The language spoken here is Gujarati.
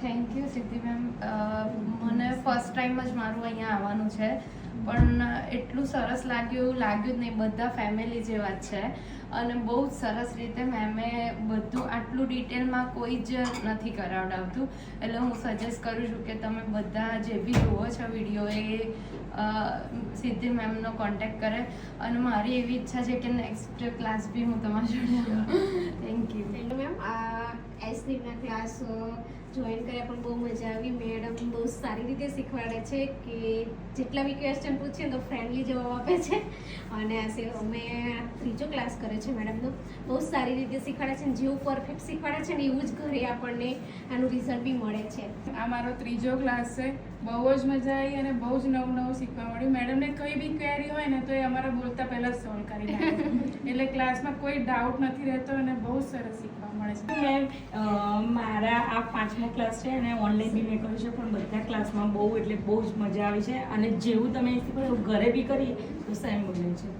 થેન્ક યુ સિદ્ધિ મેમ. મને ફર્સ્ટ ટાઈમ જ મારું અહીંયા આવવાનું છે, પણ એટલું સરસ લાગ્યું એવું લાગ્યું જ નહીં. બધા ફેમિલી જેવા જ છે અને બહુ જ સરસ રીતે મેમે બધું આટલું ડિટેલમાં કોઈ જ નથી કરાવડાવતું. એટલે હું સજેસ્ટ કરું છું કે તમે બધા જે બી જુઓ છો વિડીયો એ સિદ્ધિ મેમનો કોન્ટેક્ટ કરે. અને મારી એવી ઈચ્છા છે કે નેક્સ્ટ ક્લાસ બી હું તમારી જોડે આવું. Thank you ma'am. એસડીના ક્લાસ જોઈન કર્યા પણ બહુ મજા આવી. મેડમ બહુ સારી રીતે શીખવાડે છે કે જેટલા બી ક્વેશ્ચન પૂછીએ તો ફ્રેન્ડલી જવાબ આપે છે. અને અમે ત્રીજો ક્લાસ કરે છે મેડમનો. બહુ સારી રીતે શીખવાડે છે, જેવું પરફેક્ટ શીખવાડે છે ને એવું જ ઘરે આપણને આનું રિઝલ્ટ બી મળે છે. આ મારો ત્રીજો ક્લાસ છે. બહુ જ મજા આવી અને બહુ જ નવું શીખવા મળ્યું. મેડમને કઈ બી ક્વેરી હોય ને તો એ અમારા બોલતા પહેલાં જ સોલ્વ કરી નાખે. એટલે ક્લાસમાં કોઈ ડાઉટ નથી રહેતો અને બહુ સરસ શીખવા મળે છે. મેમ, મારા આ 5મો ક્લાસ છે અને ઓનલાઈન બી મેં કર્યું છે, પણ બધા ક્લાસમાં બહુ જ મજા આવી છે. અને જેવું તમે શીખો એવું ઘરે બી કરીએ તો સેમ બને છે.